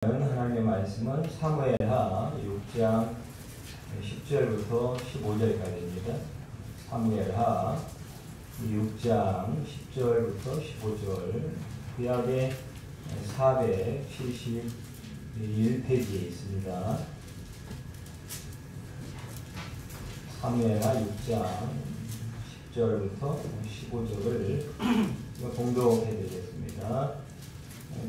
하나님의 말씀은 사무엘하 6장 10절부터 15절까지입니다. 사무엘하 6장 10절부터 15절, 구약의 471페이지에 있습니다. 사무엘하 6장 10절부터 15절을 봉독해드리겠습니다.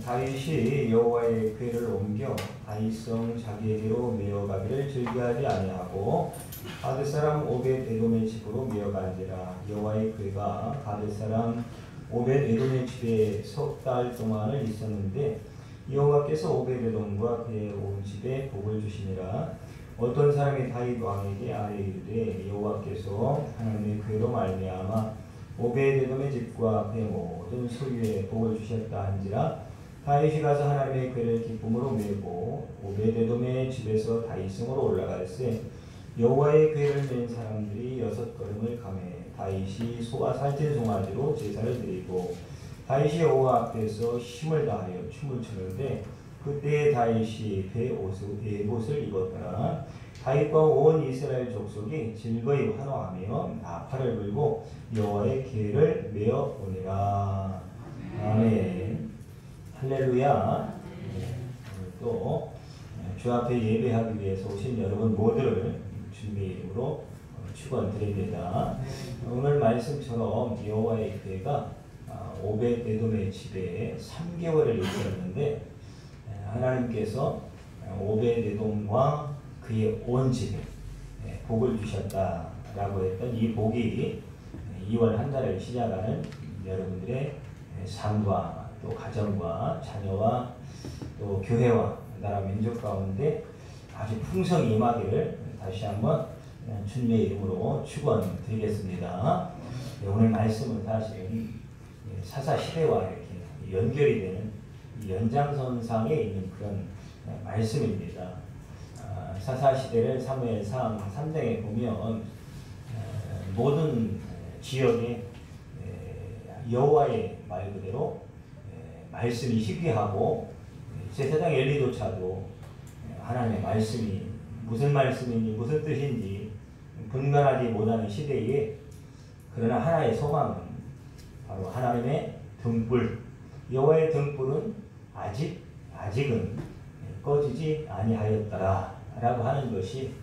다윗이 여호와의 궤를 옮겨 다윗성 자기에게로 메어가기를 즐겨하지 아니하고 가드사람 오벳에돔의 집으로 메어간지라. 여호와의 궤가 가드사람 오벳에돔의 집에 석 달 동안을 있었는데 여호와께서 오벳에돔과 그의 온 집에 복을 주시니라. 어떤 사람이 다윗 왕에게 아뢰이르되 여호와께서 하나님의 궤로 말미암아 오벳에돔의 집과 그의 모든 소유에 복을 주셨다 한지라. 다윗이 가서 하나님의 궤를 기쁨으로 메고 오벳에돔의 집에서 다윗성으로 올라갈새 여호와의 궤를 맨 사람들이 6걸음을 가매 다윗이 소와 살찐 송아지로 제사를 드리고 다윗이 여호와 앞에서 힘을 다하여 춤을 추는데 그때 다윗이 에봇을 입었더라. 다윗과 온 이스라엘 족속이 즐거이 환호하며 나팔을 불고 여호와의 궤를 메어 오니라. 아멘. 할렐루야. 또 주 앞에 예배하기 위해서 오신 여러분 모두를 주님의 이름으로 축원드립니다. 오늘 말씀처럼 여호와의 궤가 오벳에돔의 집에 3개월을 있었는데 하나님께서 오벳에돔과 그의 온 집에 복을 주셨다라고 했던 이 복이 2월 한 달을 시작하는 여러분들의 삶과 또 가정과 자녀와 또 교회와 나라 민족 가운데 아주 풍성히 임하기를 다시 한번 주님의 이름으로 축원드리겠습니다. 오늘 말씀은 사실 사사시대와 이렇게 연결이 되는 연장선상에 있는 그런 말씀입니다. 사사시대를 사무엘상 3장에 보면 모든 지역에 여호와의 말 그대로 말씀이 희귀하고 제사장 엘리조차도 하나님의 말씀이 무슨 말씀인지 무슨 뜻인지 분간하지 못하는 시대에 그러나 하나의 소망은 바로 하나님의 등불, 여호와의 등불은 아직은 꺼지지 아니하였더라 라고 하는 것이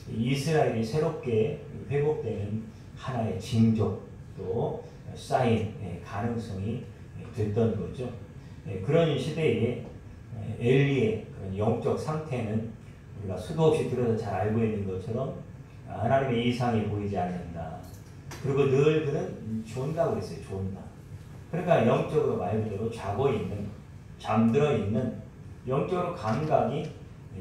이스라엘이 새롭게 회복되는 하나의 징조 또 사인의 가능성이 됐던 거죠. 그런 시대에 엘리의 그런 영적 상태는 우리가 수도 없이 들어서 잘 알고 있는 것처럼 하나님의 이상이 보이지 않는다. 그리고 늘 그는 존다고 그랬어요. 존다. 그러니까 영적으로 말 그대로 자고 있는, 잠들어 있는, 영적으로 감각이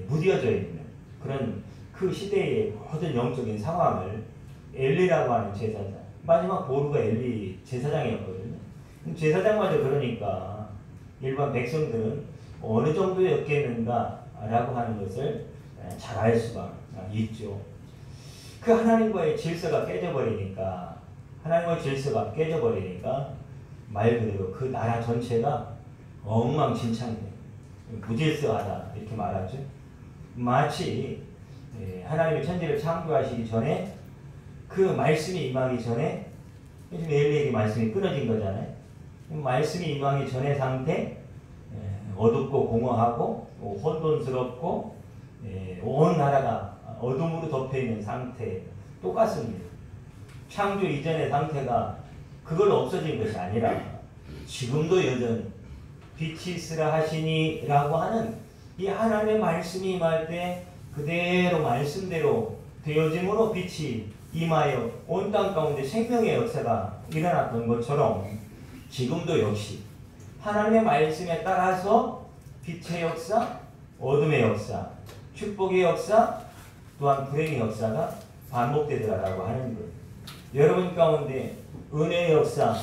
무뎌져 있는 그런 그 시대의 모든 영적인 상황을 엘리라고 하는 제사장, 마지막 보루가 엘리 제사장이었거든요. 제사장마저 그러니까 일반 백성들은 어느 정도였겠는가라고 하는 것을 잘 알 수가 있죠. 그 하나님과의 질서가 깨져버리니까 말 그대로 그 나라 전체가 엉망진창이에요. 무질서하다 이렇게 말하죠. 마치 하나님이 천지를 창조하시기 전에 그 말씀이 임하기 전에 지금 엘리에게 말씀이 끊어진 거잖아요. 말씀이 임하기 전의 상태, 어둡고 공허하고 혼돈스럽고 온 나라가 어둠으로 덮여있는 상태 똑같습니다. 창조 이전의 상태가 그걸로 없어진 것이 아니라 지금도 여전히 빛이 있으라 하시니 라고 하는 이 하나님의 말씀이 임할 때 그대로 말씀대로 되어짐으로 빛이 임하여 온 땅 가운데 생명의 역사가 일어났던 것처럼 지금도 역시 하나님의 말씀에 따라서 빛의 역사, 어둠의 역사, 축복의 역사, 또한 불행의 역사가 반복되더라라고 하는 거예요. 여러분 가운데 은혜의 역사,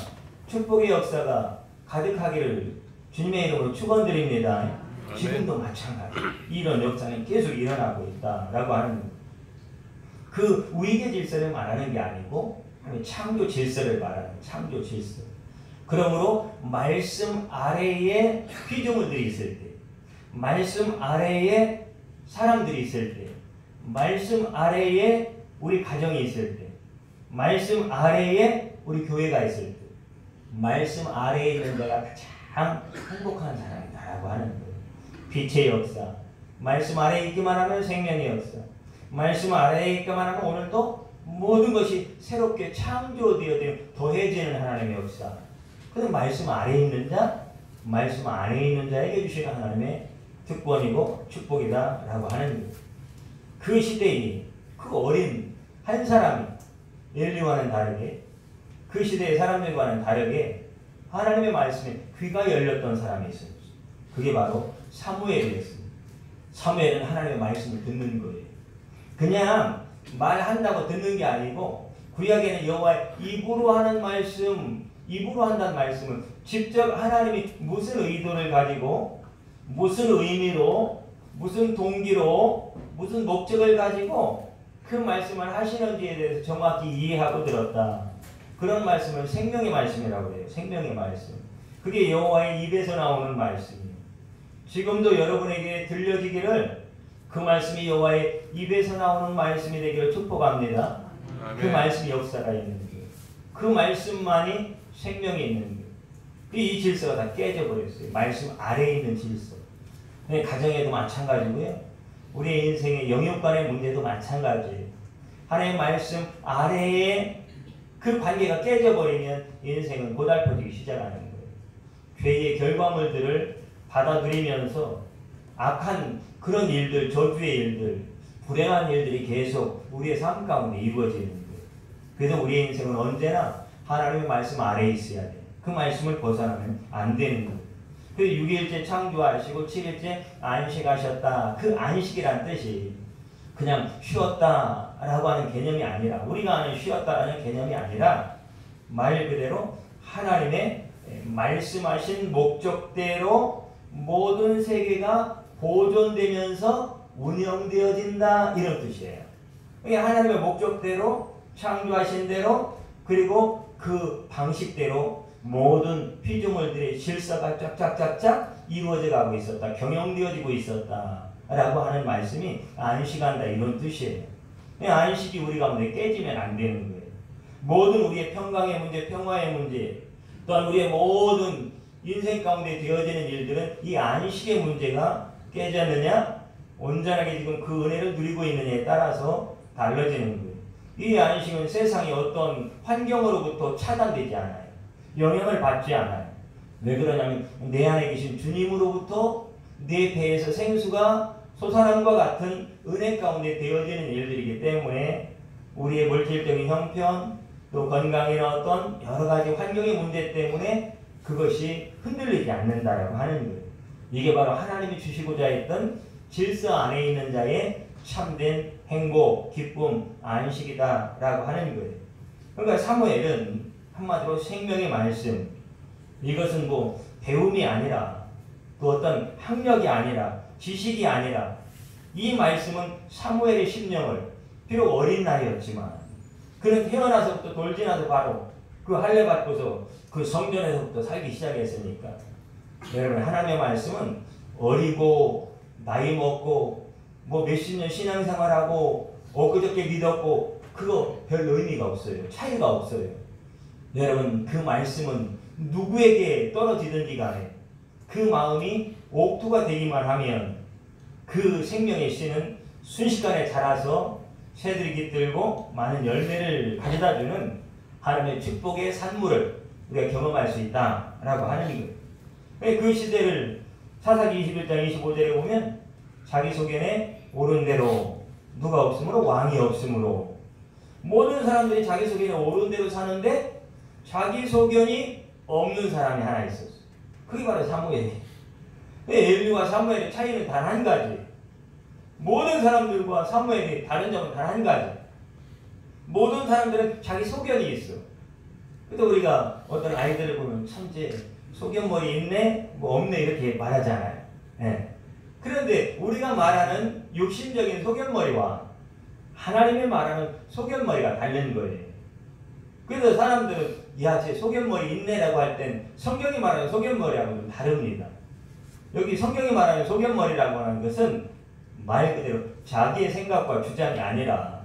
축복의 역사가 가득하기를 주님의 이름으로 축원드립니다. 지금도 마찬가지 이런 역사는 계속 일어나고 있다라고 하는 거예요. 그 위계 질서를 말하는 게 아니고 창조 질서를 말하는 창조 질서. 그러므로 말씀 아래에 피조물들이 있을 때 말씀 아래에 사람들이 있을 때, 말씀 아래에 우리 가정이 있을 때, 말씀 아래에 우리 교회가 있을 때, 말씀 아래에 있는 자가 가장 행복한 사람이다라고 하는 거예요. 빛의 역사. 말씀 아래에 있기만 하면 생명의 역사. 말씀 아래에 있기만 하면 오늘도 모든 것이 새롭게 창조되어 더해지는 하나님의 역사. 그래서 말씀 아래에 있는 자, 말씀 안에 있는 자에게 주시는 하나님의 특권이고 축복이다라고 하는 거예요. 그 시대에 그 어린 한 사람이 엘리와는 다르게, 그 시대의 사람들과는 다르게 하나님의 말씀에 귀가 열렸던 사람이 있어요. 그게 바로 사무엘이었습니다. 사무엘은 하나님의 말씀을 듣는 거예요. 그냥 말한다고 듣는 게 아니고 구약에는 여호와의 입으로 하는 말씀, 입으로 한다는 말씀은 직접 하나님이 무슨 의도를 가지고, 무슨 의미로, 무슨 동기로, 무슨 목적을 가지고 그 말씀을 하시는지에 대해서 정확히 이해하고 들었다. 그런 말씀을 생명의 말씀이라고 해요. 생명의 말씀. 그게 여호와의 입에서 나오는 말씀이에요. 지금도 여러분에게 들려지기를 그 말씀이 여호와의 입에서 나오는 말씀이 되기를 축복합니다. 아멘. 그 말씀이 역사가 있는 거예요. 그 말씀만이 생명이 있는 거예요. 이 질서가 다 깨져버렸어요. 말씀 아래에 있는 질서. 가정에도 마찬가지고요. 우리의 인생의 영육간의 문제도 마찬가지예요. 하나님의 말씀 아래에 그 관계가 깨져버리면 인생은 고달퍼지기 시작하는 거예요. 죄의 결과물들을 받아들이면서 악한 그런 일들, 저주의 일들, 불행한 일들이 계속 우리의 삶 가운데 이루어지는 거예요. 그래서 우리의 인생은 언제나 하나님의 말씀 아래에 있어야 돼요. 그 말씀을 벗어나면 안 되는 거예요. 그래서 6일째 창조하시고 7일째 안식하셨다. 그 안식이란 뜻이 그냥 쉬었다라고 하는 개념이 아니라, 우리가 아는 쉬었다라는 개념이 아니라 말 그대로 하나님의 말씀하신 목적대로 모든 세계가 보존되면서 운영되어진다, 이런 뜻이에요. 그러니까 하나님의 목적대로 창조하신 대로, 그리고 그 방식대로 모든 피조물들의 질서가 쫙쫙쫙쫙 이루어져 가고 있었다, 경영되어지고 있었다 라고 하는 말씀이 안식한다, 이런 뜻이에요. 안식이 우리 가운데 깨지면 안 되는 거예요. 모든 우리의 평강의 문제, 평화의 문제, 또한 우리의 모든 인생 가운데 되어지는 일들은 이 안식의 문제가 깨졌느냐, 온전하게 지금 그 은혜를 누리고 있느냐에 따라서 달라지는 거예요. 이 안식은 세상의 어떤 환경으로부터 차단되지 않아요. 영향을 받지 않아요. 왜 그러냐면 내 안에 계신 주님으로부터 내 배에서 생수가 솟아남과 같은 은혜 가운데 되어지는 일들이기 때문에 우리의 물질적인 형편, 또 건강이나 어떤 여러 가지 환경의 문제 때문에 그것이 흔들리지 않는다라고 하는 거예요. 이게 바로 하나님이 주시고자 했던 질서 안에 있는 자의 참된 행복, 기쁨, 안식이다라고 하는 거예요. 그러니까 사무엘은 한마디로 생명의 말씀, 이것은 뭐 배움이 아니라, 또 어떤 학력이 아니라, 지식이 아니라, 이 말씀은 사무엘의 심령을, 비록 어린 나이였지만 그는 태어나서부터 돌지나서 바로 그 할례 받고서 그 성전에서부터 살기 시작했으니까, 여러분 하나님의 말씀은 어리고 나이 먹고 뭐 몇십 년 신앙생활하고 엊그저께 믿었고 그거 별 의미가 없어요. 차이가 없어요. 여러분 그 말씀은 누구에게 떨어지든지 간에 그 마음이 옥토가 되기만 하면 그 생명의 씨는 순식간에 자라서 새들이 깃들고 많은 열매를 가져다주는 하나님의 축복의 산물을 우리가 경험할 수 있다라고 하는 거예요. 그 시대를 사사기 21장 25절에 보면 자기소견에 옳은 대로 누가 없으므로 왕이 없으므로, 모든 사람들이 자기소견에 옳은 대로 사는데 자기소견이 없는 사람이 하나 있었어. 그게 바로 사무엘이에요. 엘리와 사무엘의 차이는 단 한 가지. 모든 사람들과 사무엘이 다른 점은 단 한 가지. 모든 사람들은 자기 소견이 있어. 그래도 우리가 어떤 아이들을 보면 천재, 소견머리 있네, 뭐 없네 이렇게 말하잖아요. 네. 그런데 우리가 말하는 육신적인 소견머리와 하나님이 말하는 소견머리가 다른 거예요. 그래서 사람들은 야, 쟤 소견머리 있네라고 할 땐 성경이 말하는 소견머리하고는 다릅니다. 여기 성경이 말하는 소견머리라고 하는 것은 말 그대로 자기의 생각과 주장이 아니라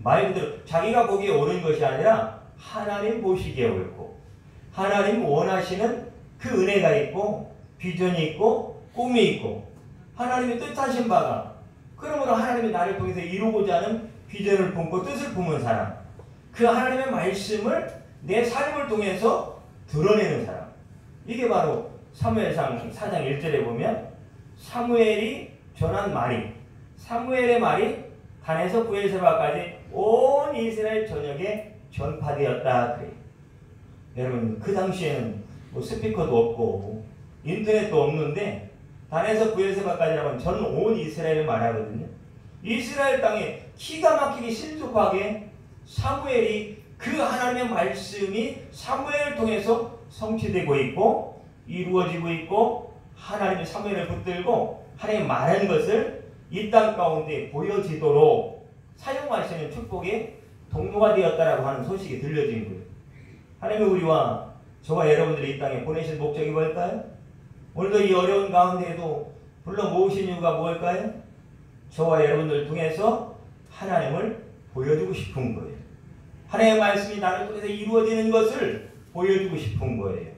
말 그대로 자기가 보기에 옳은 것이 아니라 하나님 보시기에 옳고 하나님 원하시는 그 은혜가 있고 비전이 있고 꿈이 있고 하나님의 뜻하신 바가 그러므로 하나님이 나를 통해서 이루고자 하는 비전을 품고 뜻을 품은 사람, 그 하나님의 말씀을 내 삶을 통해서 드러내는 사람, 이게 바로 사무엘상 4장 1절에 보면 사무엘이 전한 말이, 사무엘의 말이 단에서 브엘세바까지 온 이스라엘 전역에 전파되었다 그래요. 여러분 그 당시에는 뭐 스피커도 없고 인터넷도 없는데 단에서 브엘세바까지라면 전 온 이스라엘을 말하거든요. 이스라엘 땅에 기가 막히게 신속하게 사무엘이 그 하나님의 말씀이 사무엘을 통해서 성취되고 있고 이루어지고 있고 하나님의 사무엘을 붙들고 하나님이 말한 것을 이 땅 가운데 보여지도록 사용하시는 축복의 동료가 되었다라고 하는 소식이 들려진 거예요. 하나님이 우리와 저와 여러분들이 이 땅에 보내신 목적이 뭘까요? 오늘도 이 어려운 가운데에도 불러 모으신 이유가 뭘까요? 저와 여러분들 통해서 하나님을 보여주고 싶은 거예요. 하나님의 말씀이 나를 통해서 이루어지는 것을 보여주고 싶은 거예요.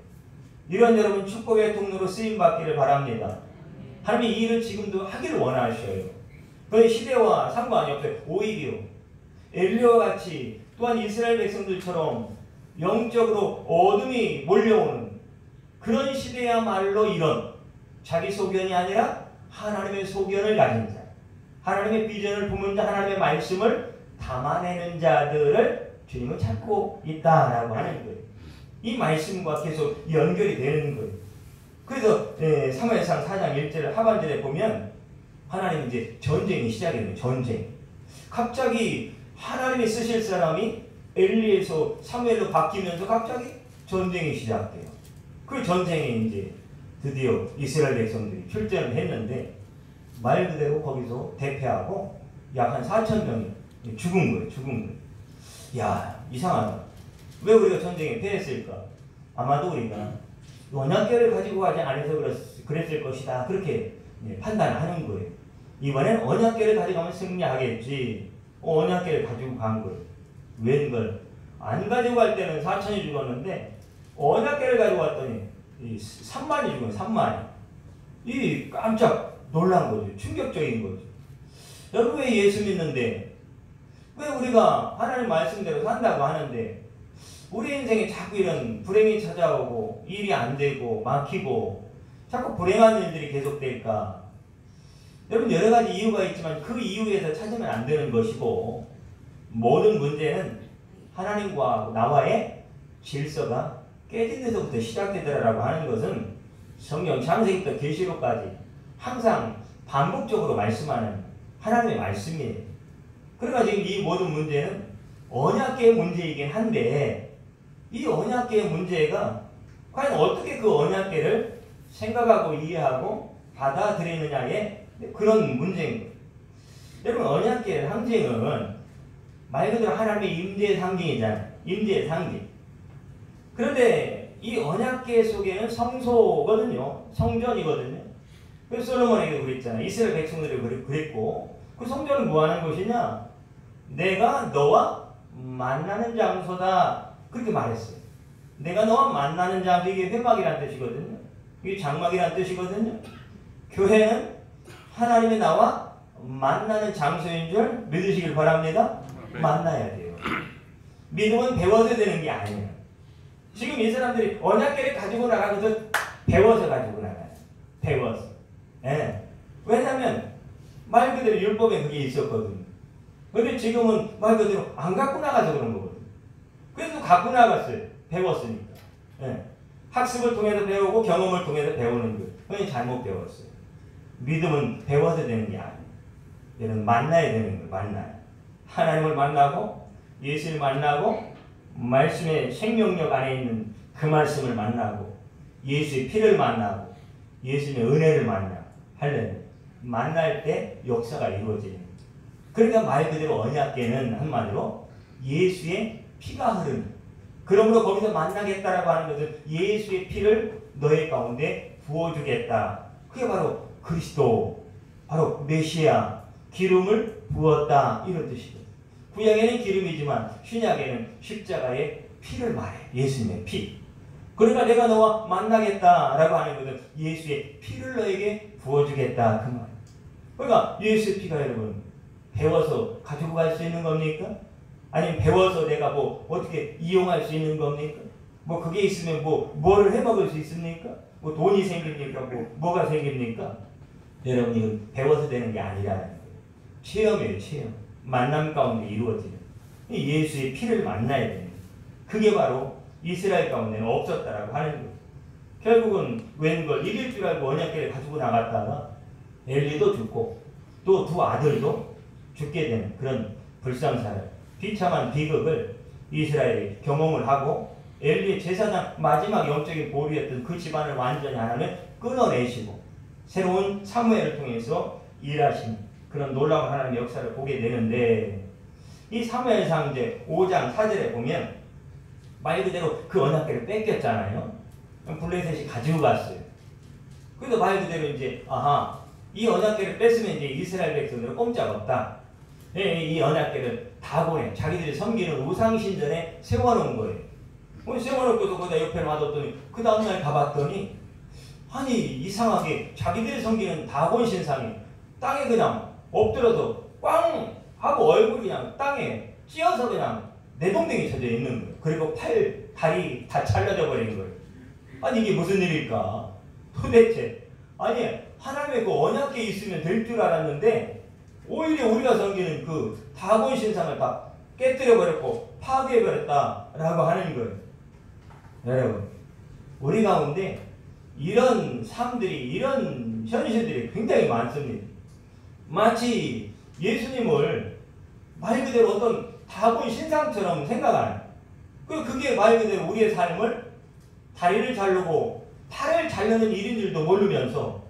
이런 여러분 축복의 통로로 쓰임받기를 바랍니다. 하나님이 이 일을 지금도 하기를 원하셔요. 그 시대와 상관이 없어요. 오히려 엘리야와 같이 또한 이스라엘 백성들처럼 영적으로 어둠이 몰려오는 그런 시대야말로 이런 자기 소견이 아니라 하나님의 소견을 가진 자, 하나님의 비전을 품은 자, 하나님의 말씀을 담아내는 자들을 주님은 찾고 있다라고 하는 거예요. 이 말씀과 계속 연결이 되는 거예요. 그래서 사무엘상 4장 1절 하반절에 보면 하나님 이제 전쟁이 시작이 돼요. 전쟁. 갑자기 하나님이 쓰실 사람이 엘리에서 사무엘로 바뀌면서 갑자기 전쟁이 시작돼요. 그 전쟁에 이제 드디어 이스라엘 백성들이 출전을 했는데 말 그대로 거기서 대패하고 약 한 4,000명이 죽은 거예요. 죽은 거예요. 야, 이상하다. 왜 우리가 전쟁에 패했을까? 아마도 우리가 언약궤를 가지고 가지 않아서 그랬을 것이다. 그렇게 판단하는 거예요. 이번엔 언약궤를 가져가면 승리하겠지. 언약궤를 가지고 간 거예요. 웬걸? 안 가지고 갈 때는 4,000이 죽었는데 언약궤를 가지고 왔더니 3만이 죽은 3만이. 이 깜짝 놀란 거죠. 충격적인 거죠. 여러분 왜 예수 믿는데 왜 우리가 하나님 말씀대로 산다고 하는데 우리 인생에 자꾸 이런 불행이 찾아오고 일이 안 되고 막히고 자꾸 불행한 일들이 계속될까? 여러분 여러 가지 이유가 있지만 그 이유에서 찾으면 안 되는 것이고 모든 문제는 하나님과 나와의 질서가 깨진 데서부터 시작되더라라고 하는 것은 성경 창세기부터 계시록까지 항상 반복적으로 말씀하는 하나님의 말씀이에요. 그러니까 지금 이 모든 문제는 언약계의 문제이긴 한데 이 언약계의 문제가 과연 어떻게 그 언약계를 생각하고 이해하고 받아들이느냐의 그런 문제인 거예요. 여러분 언약계의 상징은 말 그대로 하나님의 임재의 상징이잖아요. 임재의 상징. 그런데 이 언약계 속에는 성소거든요. 성전이거든요. 그래서 솔로몬에게 그랬잖아요. 이스라엘 백성들이 그랬고 그 성전은 뭐 하는 곳이냐? 내가 너와 만나는 장소다. 그렇게 말했어요. 내가 너와 만나는 장소, 이게 회막이라는 뜻이거든요. 이게 장막이라는 뜻이거든요. 교회는 하나님이 나와 만나는 장소인 줄 믿으시길 바랍니다. 만나야 돼요. 믿음은 배워서 되는 게 아니에요. 지금 이 사람들이 언약궤를 가지고 나가면서 배워서 가지고 나가요. 배워서. 예. 왜냐하면 말 그대로 율법에 그게 있었거든요. 근데 지금은 말 그대로 안 갖고 나가서 그런 거거든요. 그래도 갖고 나갔어요. 배웠으니까. 예. 학습을 통해서 배우고 경험을 통해서 배우는 거예요. 그건 잘못 배웠어요. 믿음은 배워서 되는 게 아니에요. 얘는 만나야 되는 거예요. 만나요. 하나님을 만나고 예수를 만나고 말씀의 생명력 안에 있는 그 말씀을 만나고 예수의 피를 만나고 예수님의 은혜를 하려면 만날 때 역사가 이루어지는 거예요. 그러니까 말 그대로 언약궤는 한마디로 예수의 피가 흐르는, 그러므로 거기서 만나겠다라고 하는 것은 예수의 피를 너의 가운데 부어주겠다. 그게 바로 그리스도, 바로 메시아, 기름을 부었다 이런 뜻이죠. 구약에는 기름이지만 신약에는 십자가의 피를 말해. 예수님의 피. 그러니까 내가 너와 만나겠다라고 하는 것은 예수의 피를 너에게 부어주겠다 그 말. 그러니까 예수의 피가 여러분 배워서 가지고 갈 수 있는 겁니까? 아니면 배워서 내가 뭐 어떻게 이용할 수 있는 겁니까? 뭐 그게 있으면 뭐를 해먹을 수 있습니까? 뭐 돈이 생깁니까? 뭐가 생깁니까? 여러분 이건 배워서 되는 게 아니라는 거예요. 체험이에요, 체험. 만남 가운데 이루어지는. 예수의 피를 만나야 되는. 그게 바로 이스라엘 가운데는 없었다라고 하는 거예요. 결국은 웬걸 이길 줄 알고 언약궤를 가지고 나갔다가 엘리도 죽고 또 두 아들도 죽게 되는 그런 불상사를, 비참한 비극을 이스라엘이 경험을 하고 엘리의 제사장 마지막 영적인 보루였던 그 집안을 완전히 하나는 끊어내시고 새로운 사무엘을 통해서 일하신 그런 놀라운 하나님의 역사를 보게 되는데, 이 사무엘상 이제 5장 4절에 보면 말 그대로 그 언약궤를 뺏겼잖아요. 블레셋이 가지고 갔어요. 그래서 말 그대로 이제 이 언약궤를 뺐으면 이제 이스라엘 백성들은 꼼짝없다. 이 언약궤를 다곤에 자기들이 섬기는 우상신전에 세워놓은 거예요. 세워놓고도 거기다 옆에 놔뒀더니 그 다음날 가봤더니 아니 이상하게 자기들이 섬기는 다곤 신상이 땅에 그냥 엎드려서 꽝 하고 얼굴 그냥 땅에 찧어서 그냥 내동댕이 쳐져 있는 거예요. 그리고 팔, 다리 다 잘라져 버린 거예요. 아니 이게 무슨 일일까? 도대체 아니 하나님의 그 언약궤 있으면 될 줄 알았는데 오히려 우리가 섬기는 그 다곤 신상을 다 깨뜨려 버렸고 파괴해 버렸다라고 하는 거예요. 여러분 우리 가운데 이런 삶들이, 이런 현실들이 굉장히 많습니다. 마치 예수님을 말 그대로 어떤 다곤 신상처럼 생각하는, 그게 말 그대로 우리의 삶을 다리를 자르고 팔을 자르는 일인지도 모르면서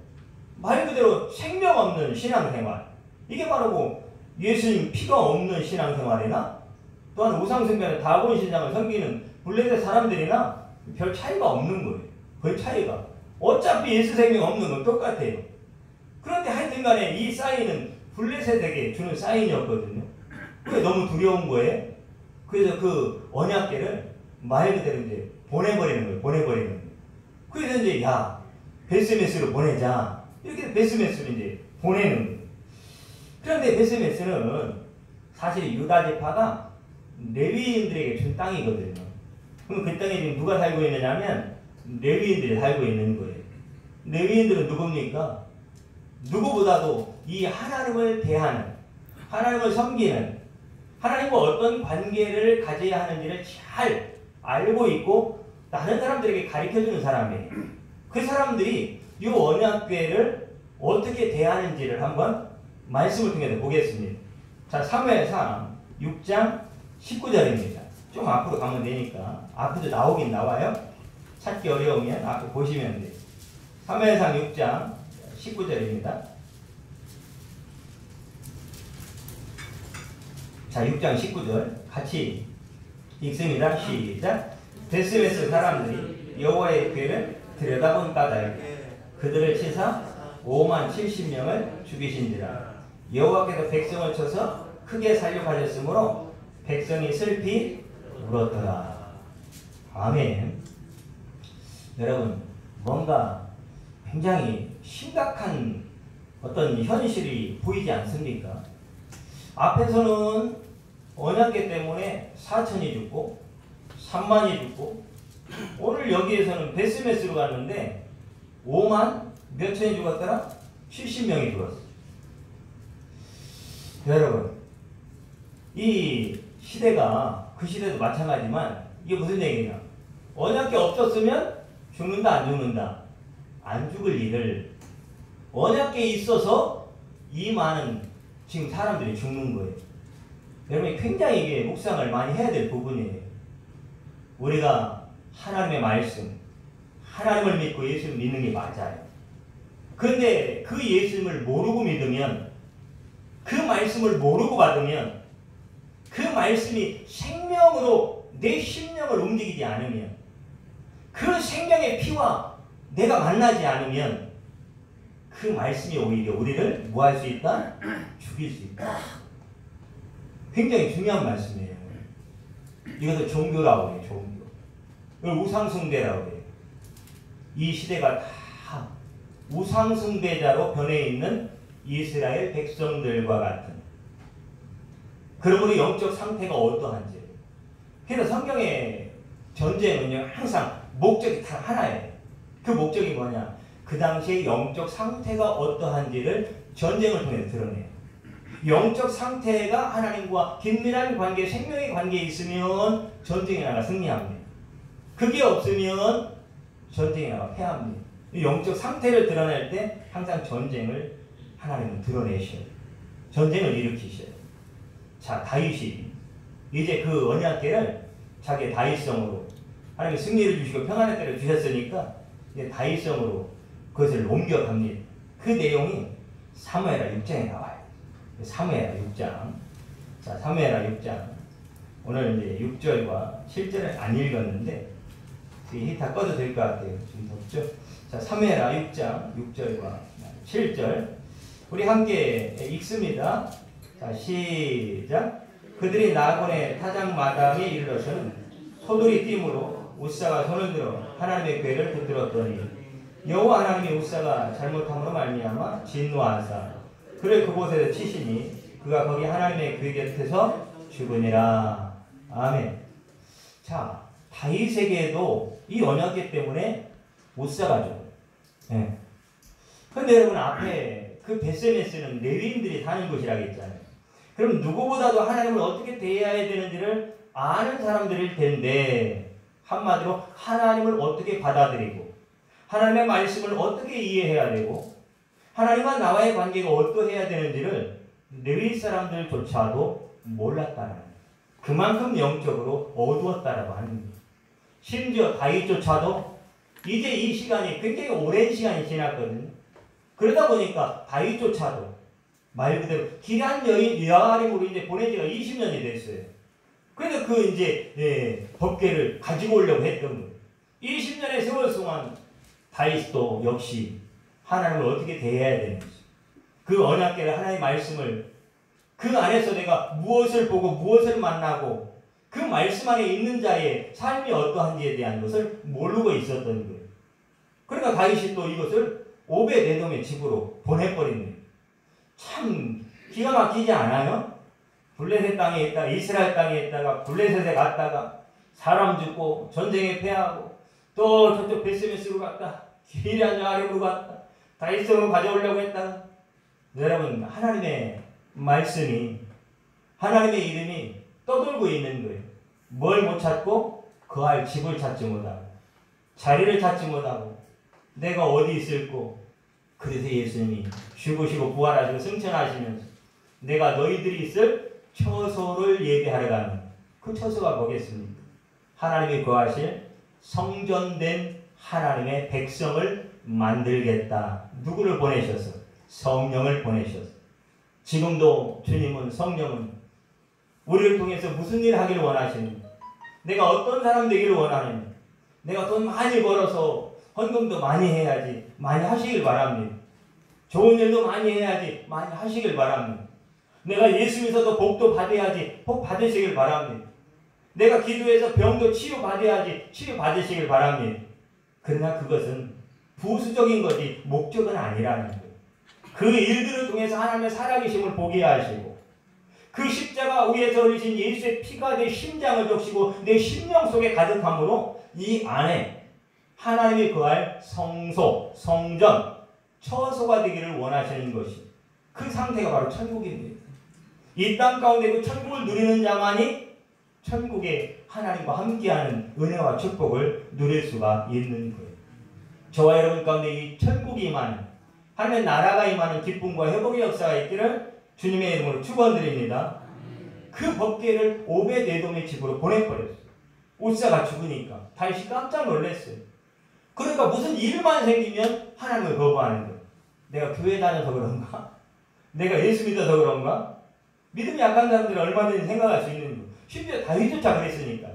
말 그대로 생명 없는 신앙생활, 이게 바로 예수님 피가 없는 신앙생활이나 또한 우상숭배하는 다곤 신상을 섬기는 블레셋 사람들이나 별 차이가 없는 거예요. 별 차이가. 어차피 예수 생명 없는 건 똑같아요. 그런데 하여튼간에 이 사인은 블레셋에게 주는 사인이었거든요. 그게 너무 두려운 거예요. 그래서 그 언약궤를 말 그대로 이제 보내버리는 거예요. 보내버리는 거예요. 그래서 이제 베스메스로 보내자. 이렇게 베스메스로 이제 보내는 거예요. 그런데 베스메스는 사실 유다 지파가 레위인들에게 준 땅이거든요. 그럼 그 땅에 지금 누가 살고 있느냐면 레위인들이 살고 있는 거예요. 레위인들은 누굽니까? 누구보다도 이 하나님을 대하는, 하나님을 섬기는, 하나님과 어떤 관계를 가져야 하는지를 잘 알고 있고 다른 사람들에게 가르쳐주는 사람이에요. 그 사람들이 이 언약궤를 어떻게 대하는지를 한번 말씀을 통해서 보겠습니다. 자, 사무엘상 6장 19절입니다. 좀 앞으로 가면 되니까 앞에도 나오긴 나와요. 찾기 어려우면 앞에 보시면 돼요. 사무엘상 6장 19절입니다. 자, 6장 19절 같이 읽습니다. 시작. 베스메스 사람들이 여호와의 궤를 들여다본 까닭에 그들을 치사 5만 70명을 죽이신지라. 여호와께서 백성을 쳐서 크게 살려가셨으므로 백성이 슬피 울었더라. 아멘. 여러분 뭔가 굉장히 심각한 어떤 현실이 보이지 않습니까? 앞에서는 언약궤 때문에 4천이 죽고 3만이 죽고, 오늘 여기에서는 베스메스로 갔는데 5만 몇 천이 죽었더라? 70명이 죽었어. 여러분 이 시대가 그 시대도 마찬가지지만 이게 무슨 얘기냐? 언약궤 없었으면 죽는다 안 죽는다? 안 죽을 일을 언약궤 있어서 이 많은 지금 사람들이 죽는 거예요. 여러분 굉장히 이게 묵상을 많이 해야 될 부분이에요. 우리가 하나님의 말씀, 하나님을 믿고 예수를 믿는 게 맞아요. 그런데 그 예수님을 모르고 믿으면, 그 말씀을 모르고 받으면, 그 말씀이 생명으로 내 심령을 움직이지 않으면, 그 생명의 피와 내가 만나지 않으면 그 말씀이 오히려 우리를 뭐 할 수 있다? 죽일 수 있다. 굉장히 중요한 말씀이에요. 이것을 종교라고 해요. 종교. 이걸 우상숭배라고 해요. 이 시대가 다 우상숭배자로 변해 있는 이스라엘 백성들과 같은, 그러므로 영적 상태가 어떠한지. 그래서 성경의 전쟁은요, 항상 목적이 다 하나예요. 그 목적이 뭐냐? 그 당시의 영적 상태가 어떠한지를 전쟁을 통해 드러내요. 영적 상태가 하나님과 긴밀한 관계, 생명의 관계에 있으면 전쟁에 나가 승리합니다. 그게 없으면 전쟁에 나가 패합니다. 영적 상태를 드러낼 때 항상 전쟁을 하나님은 드러내셔요. 전쟁을 일으키셔요. 자, 다윗이 이제 그 언약궤를 자기의 다윗성으로 하나님이 승리를 주시고 평안의 때를 주셨으니까 이제 다윗성으로 그것을 옮겨갑니다. 그 내용이 사무엘하 6장에 나와요. 사무엘하 6장. 자, 사무엘하 6장. 오늘 이제 6절과 7절을 안 읽었는데 히타 꺼도 될 것 같아요. 좀 덥죠? 자, 사무엘하 6장 6절과 7절 우리 함께 읽습니다. 자, 시작. 그들이 나곤의 타작마당에 이르러서는 소들이 띠므로 우사가 손을 들어 하나님의 궤를 붙들었더니 여호와 하나님이 우사가 잘못함으로 말미암아 진노하사 그를 그곳에서 치시니 그가 거기 하나님의 궤 곁에서 죽으니라. 아멘. 자, 다윗에게도 이 언약궤 때문에 우사가 죽어요. 네. 근데 여러분 앞에 그 베세메스는 레위인들이 사는 곳이라고 했잖아요. 그럼 누구보다도 하나님을 어떻게 대해야 되는지를 아는 사람들일 텐데, 한마디로 하나님을 어떻게 받아들이고 하나님의 말씀을 어떻게 이해해야 되고 하나님과 나와의 관계가 어떠해야 되는지를 레위 사람들조차도 몰랐다는 거예요. 그만큼 영적으로 어두웠다라고 하는 거예요. 심지어 다윗조차도 이제 이 시간이 굉장히 오랜 시간이 지났거든요. 그러다 보니까 다윗조차도 말 그대로 기란 여아림으로 이제 보낸 지가 20년이 됐어요. 그래서 그 이제 법궤를 가지고 오려고 했던 거예요. 20년의 세월 동안 다윗도 역시 하나님을 어떻게 대해야 되는지, 그 언약궤를 하나님의 말씀을 그 안에서 내가 무엇을 보고 무엇을 만나고 그 말씀 안에 있는 자의 삶이 어떠한지에 대한 것을 모르고 있었던 거예요. 그러니까 다윗이 또 이것을 오벳에돔의 집으로 보내버립니다. 참 기가 막히지 않아요? 블레셋 땅에 있다가 이스라엘 땅에 있다가 블레셋에 갔다가 사람 죽고 전쟁에 패하고 또 저쪽 베스메스로 갔다 기리안 여아림으로 갔다 다윗성으로 가져오려고 했다가, 여러분 하나님의 말씀이 하나님의 이름이 떠돌고 있는 거예요. 뭘 못 찾고 거할 집을 찾지 못하고 자리를 찾지 못하고 내가 어디 있을꼬. 그래서 예수님이 죽으시고 부활하시고 승천하시면서 내가 너희들이 있을 처소를 예비하러 가는 그 처소가 뭐겠습니까? 하나님이 거하실 성전된 하나님의 백성을 만들겠다. 누구를 보내셔서? 성령을 보내셔서. 지금도 주님은, 성령은 우리를 통해서 무슨 일을 하기를 원하시는가? 내가 어떤 사람 되기를 원하는가? 내가 돈 많이 벌어서 헌금도 많이 해야지, 많이 하시길 바랍니다. 좋은 일도 많이 해야지, 많이 하시길 바랍니다. 내가 예수 믿어서 복도 받아야지, 복 받으시길 바랍니다. 내가 기도해서 병도 치유받아야지, 치유받으시길 바랍니다. 그러나 그것은 부수적인 거지 목적은 아니라는 거예요. 그 일들을 통해서 하나님의 살아계심을 보게 하시고 그 십자가 위에서 흘리신 예수의 피가 내 심장을 적시고 내 심령 속에 가득함으로 이 안에 하나님이 거할 성소, 성전, 처소가 되기를 원하시는 것이, 그 상태가 바로 천국입니다. 이 땅 가운데 그 천국을 누리는 자만이 천국에 하나님과 함께하는 은혜와 축복을 누릴 수가 있는 거예요. 저와 여러분 가운데 이 천국이 임하는, 하나님의 나라가 임하는 기쁨과 회복의 역사가 있기를 주님의 이름으로 축원드립니다. 그 법궤를 오벳에돔의 집으로 보내버렸어요. 우사가 죽으니까 다윗이 깜짝 놀랐어요. 그러니까 무슨 일만 생기면 하나님을 거부하는 거예요. 내가 교회 다녀서 그런가? 내가 예수 믿어서 그런가? 믿음이 약한 사람들은 얼마든지 생각할 수 있는 거예요. 심지어 다윗조차 그랬으니까.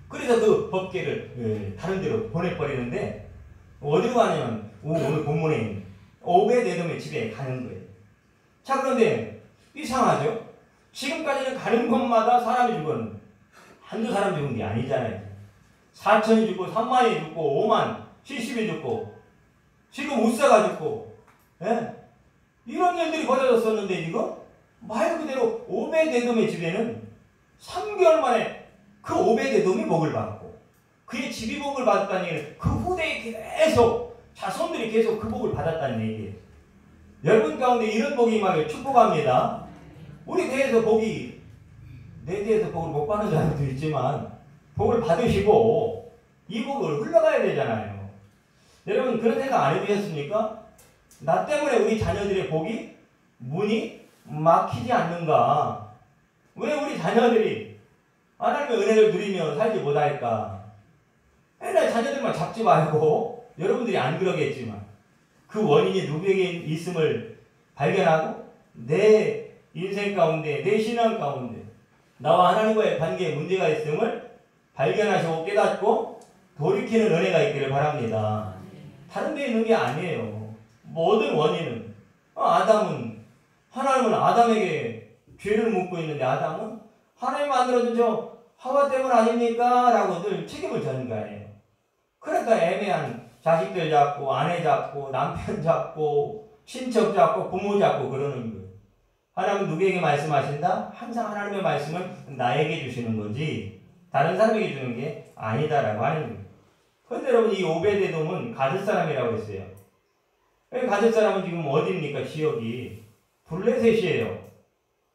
그래서 그 법궤를 다른 데로 보내버리는데 어디로 가냐면 오늘 본문에 있는 오베데돔의 집에 가는 거예요. 자, 그런데 이상하죠? 지금까지는 가는 곳마다 사람이 죽었는데 한두 사람 죽은 게 아니잖아요. 4천이 죽고 3만이 죽고 5만 70이 죽고 지금 우사가 죽고, 예? 이런 일들이 벌어졌었는데 지금 말 그대로 오베데돔의 집에는 3개월 만에 그 오베데돔이 복을 받고 그의 집이 복을 받았다는 얘기는 그 후대에 계속 자손들이 계속 그 복을 받았다는 얘기예요. 여러분 가운데 이런 복이 임하길 축복합니다. 우리 대에서 복이, 내 대에서 복을 못 받는 사람도 있지만 복을 받으시고 이 복을 흘러가야 되잖아요. 여러분 그런 생각 안 해보셨습니까? 나 때문에 우리 자녀들의 복이 문이 막히지 않는가? 왜 우리 자녀들이 하나님의 은혜를 누리며 살지 못할까? 맨날 자녀들만 잡지 말고, 여러분들이 안 그러겠지만 그 원인이 누구에게 있음을 발견하고 내 인생 가운데, 내 신앙 가운데 나와 하나님과의 관계에 문제가 있음을 발견하시고 깨닫고 돌이키는 은혜가 있기를 바랍니다. 다른 데 있는 게 아니에요. 모든 원인은 아담은, 하나님은 아담에게 죄를 묻고 있는데 아담은 하나님 만들어준 저 하와 때문 아닙니까? 라고 늘 책임을 져는 거예요. 그러니까 애매한 자식들 잡고 아내 잡고 남편 잡고 친척 잡고 부모 잡고 그러는 거예요. 하나님은 누구에게 말씀하신다? 항상 하나님의 말씀을 나에게 주시는 거지 다른 사람에게 주는 게 아니다라고 하는 거예요. 그런데 여러분 이 오베데돔은 가드 사람이라고 했어요. 가드 사람은 지금 어디입니까? 지역이 블레셋이에요.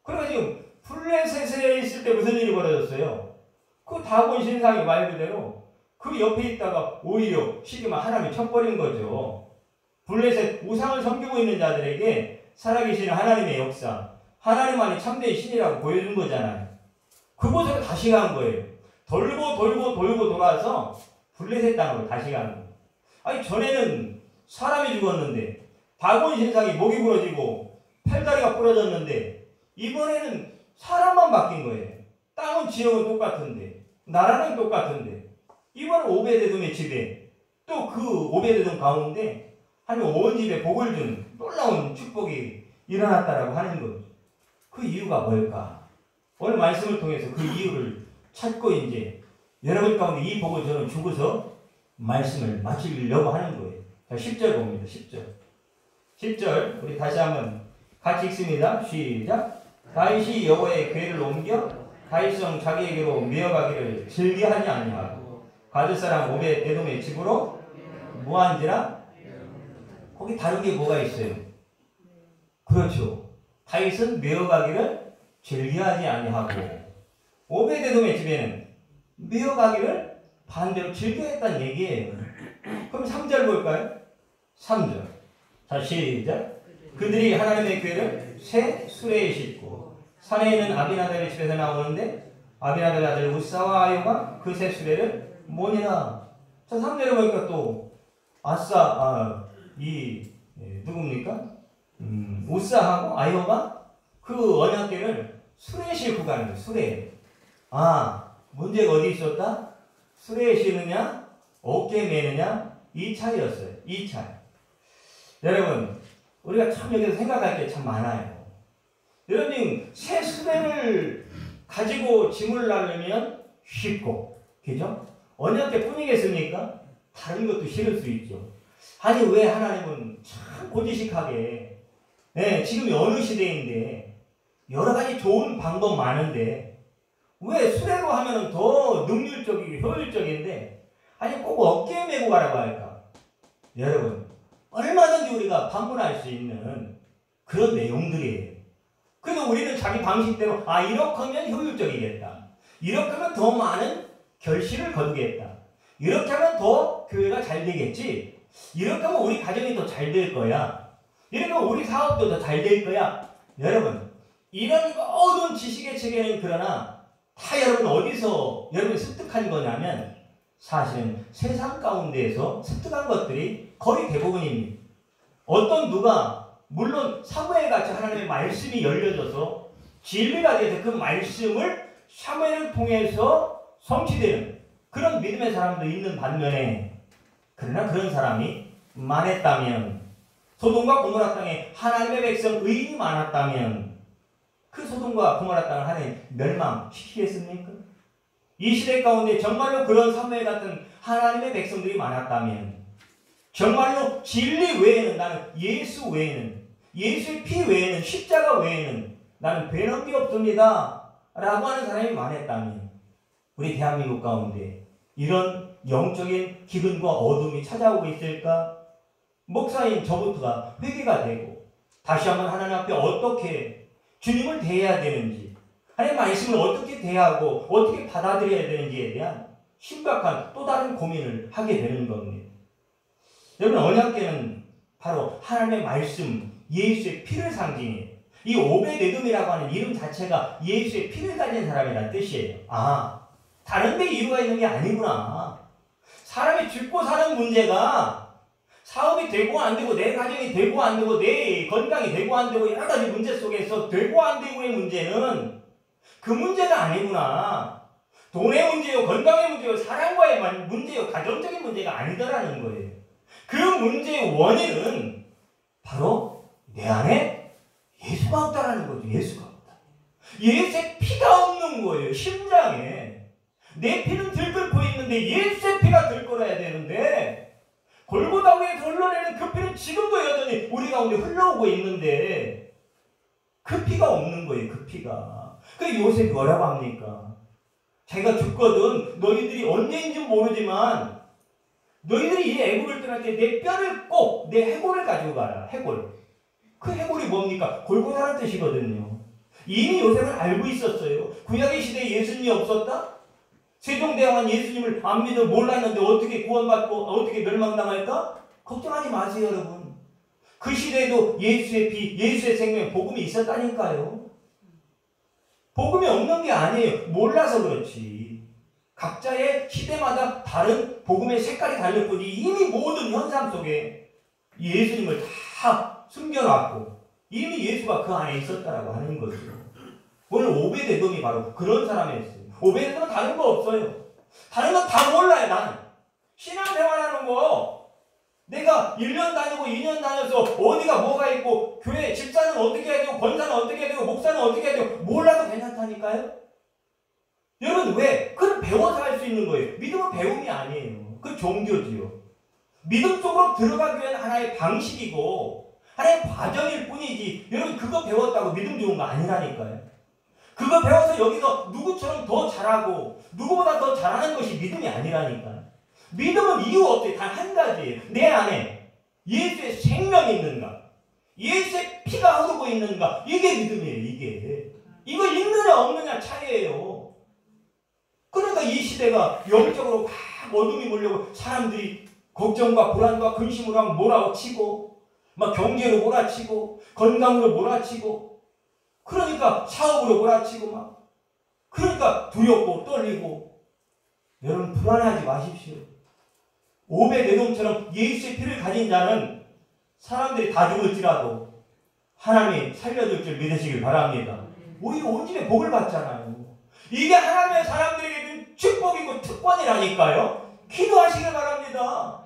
그러니까 지금 블레셋에 있을 때 무슨 일이 벌어졌어요? 그 다곤 신상이 말 그대로 그 옆에 있다가 오히려 쉽게 말 하나님이 쳐버린 거죠. 블레셋 우상을 섬기고 있는 자들에게 살아계시는 하나님의 역사, 하나님만이 참된 신이라고 보여준 거잖아요. 그곳으로 다시 간 거예요. 돌고 돌아서 블레셋 땅으로 다시 가는 거예요. 아니 전에는 사람이 죽었는데 다곤 신상이 목이 부러지고 팔다리가 부러졌는데 이번에는 사람만 바뀐 거예요. 땅은 지형은 똑같은데 나라는 똑같은데 이번에 오베데돔의 집에 또 그 오베데돔 가운데 하나님 온 집에 복을 주는 놀라운 축복이 일어났다라고 하는 거죠. 그 이유가 뭘까? 오늘 말씀을 통해서 그 이유를 찾고 이제 여러분 가운데 이 복을 저는 주고서 말씀을 마치려고 하는 거예요. 자, 10절 봅니다. 10절 우리 다시 한번 같이 읽습니다. 시작. 다윗이 여호와의 궤를 옮겨 다윗성 자기에게로 메어가기를 즐겨하지 아니하고 가드 사람 오베데돔의 집으로 무한지라. 거기 다른 게 뭐가 있어요? 그렇죠. 다윗은 메어가기를 즐겨하지 아니하고 오베데돔의 집에는 메어가기를 반대로 즐겨했다는 얘기예요. 그럼 3절 볼까요? 3절. 자, 시작. 그들이 하나님의 궤를 새 수레에 싣고 산에 있는 아비나답의 집에서 나오는데 아비나답의 아들 우사와 아요가 그 새 수레를 모니라. 자, 3절에 보니까 또 누굽니까? 우사하고 아요가 그 언약궤를 수레에 싣고 가는 거예요. 수레에. 문제가 어디 있었다? 수레에 싣느냐 어깨에 매느냐 이 차이였어요. 이 차이. 여러분 우리가 참 여기서 생각할 게 참 많아요. 여러분 새 수레를 가지고 짐을 나르면 쉽고 그죠? 언약궤 뿐이겠습니까? 다른 것도 실을 수 있죠. 아니 왜 하나님은 참 고지식하게 지금이 어느 시대인데 여러 가지 좋은 방법 많은데 왜 수레로 하면 더 능률적이고 효율적인데 아니 꼭 어깨에 메고 가라고 할까? 여러분 얼마든지 우리가 방문할 수 있는 그런 내용들이에요. 그래도 우리는 자기 방식대로 이렇게 하면 효율적이겠다. 이렇게 하면 더 많은 결실을 거두겠다. 이렇게 하면 더 교회가 잘 되겠지. 이렇게 하면 우리 가정이 더 잘 될 거야. 이렇게 하면 우리 사업도 더 잘 될 거야. 여러분 이런 모든 지식의 체계는 그러나 다 여러분 어디서 여러분이 습득한 거냐면 사실은 세상 가운데에서 습득한 것들이 거의 대부분입니다. 어떤 누가 물론 사무엘 같이 하나님의 말씀이 열려져서 진리가 돼서 그 말씀을 사무엘을 통해서 성취되는 그런 믿음의 사람도 있는 반면에 그러나 그런 사람이 많았다면 소돔과 고모라 땅에 하나님의 백성 의인이 많았다면 그 소돔과 고모라 땅을 하나님 멸망시키겠습니까? 이 시대 가운데 정말로 그런 사무엘 같은 하나님의 백성들이 많았다면, 정말로 진리 외에는, 나는 예수 외에는, 예수의 피 외에는, 십자가 외에는 나는 되는 게 없습니다 라고 하는 사람이 많았다면, 우리 대한민국 가운데 이런 영적인 기근과 어둠이 찾아오고 있을까? 목사인 저부터가 회개가 되고 다시 한번 하나님 앞에 어떻게 주님을 대해야 되는지, 하나님의 말씀을 어떻게 대하고 어떻게 받아들여야 되는지에 대한 심각한 또 다른 고민을 하게 되는 겁니다. 여러분, 언약궤는 바로 하나님의 말씀, 예수의 피를 상징해요. 이 오벳에돔이라고 하는 이름 자체가 예수의 피를 가진 사람이라는 뜻이에요. 아, 다른 데 이유가 있는 게 아니구나. 사람이 죽고 사는 문제가 사업이 되고 안 되고, 내 가정이 되고 안 되고, 내 건강이 되고 안 되고, 여러 가지 문제 속에서 되고 안 되고의 문제는 그 문제가 아니구나. 돈의 문제요, 건강의 문제요, 사랑과의 문제요, 가정적인 문제가 아니더라는 거예요. 그 문제의 원인은 바로 내 안에 예수가 없다라는 거죠. 예수가 없다. 예수의 피가 없는 거예요. 심장에. 내 피는 들끓고 있는데 예수의 피가 들끓어야 되는데, 골고다 위에 흘러내는 그 피는 지금도 여전히 우리 가운데 흘러오고 있는데 그 피가 없는 거예요. 그 피가. 그 요셉이 뭐라고 합니까? 자기가 죽거든 너희들이 언제인지 모르지만 너희들이 이 애굽을 떠날 때 내 뼈를 꼭, 내 해골을 가지고 가라. 해골. 그 해골이 뭡니까? 골고다라는 뜻이거든요. 이미 요셉은 알고 있었어요. 구약의 시대에 예수님이 없었다? 세종대왕은 예수님을 안 믿어 몰랐는데 어떻게 구원받고 어떻게 멸망당할까? 걱정하지 마세요, 여러분. 그 시대에도 예수의 피, 예수의 생명, 복음이 있었다니까요. 복음이 없는 게 아니에요. 몰라서 그렇지. 각자의 시대마다 다른 복음의 색깔이 다를 뿐이 이미 모든 현상 속에 예수님을 다 숨겨놨고 이미 예수가 그 안에 있었다라고 하는 거죠. 오늘 오벳에돔이 바로 그런 사람이었어요. 오벳에돔은 다른 거 없어요. 다른 건 다 몰라요. 나는 신앙생활하는 거 내가 1년 다니고 2년 다녀서 어디가 뭐가 있고 교회 집사는 어떻게 해야 되고 권사는 어떻게 해야 되고 목사는 어떻게 해야 되고 몰라도 괜찮다니까요. 여러분, 왜? 그건 배워서 할 수 있는 거예요. 믿음은 배움이 아니에요. 그건 종교지요. 믿음 속으로 들어가기 위한 하나의 방식이고 하나의 과정일 뿐이지, 여러분 그거 배웠다고 믿음 좋은 거 아니라니까요. 그거 배워서 여기서 누구처럼 더 잘하고 누구보다 더 잘하는 것이 믿음이 아니라니까요. 믿음은 이유 없대. 단 한 가지예요. 내 안에 예수의 생명이 있는가, 예수의 피가 흐르고 있는가, 이게 믿음이에요. 이거 있느냐 없느냐 차이예요. 그러니까 이 시대가 영적으로 막 어둠이 몰려고 사람들이 걱정과 불안과 근심으로 막 몰아치고, 막 경제로 몰아치고, 건강으로 몰아치고, 그러니까 사업으로 몰아치고 막, 그러니까 두렵고 떨리고. 여러분, 불안해하지 마십시오. 오벳에돔처럼 예수의 피를 가진 자는 사람들이 다 죽을지라도 하나님이 살려줄 줄 믿으시길 바랍니다. 오히려 온 집에 복을 받잖아요. 이게 하나님의 사람들에게 준 축복이고 특권이라니까요. 기도하시길 바랍니다.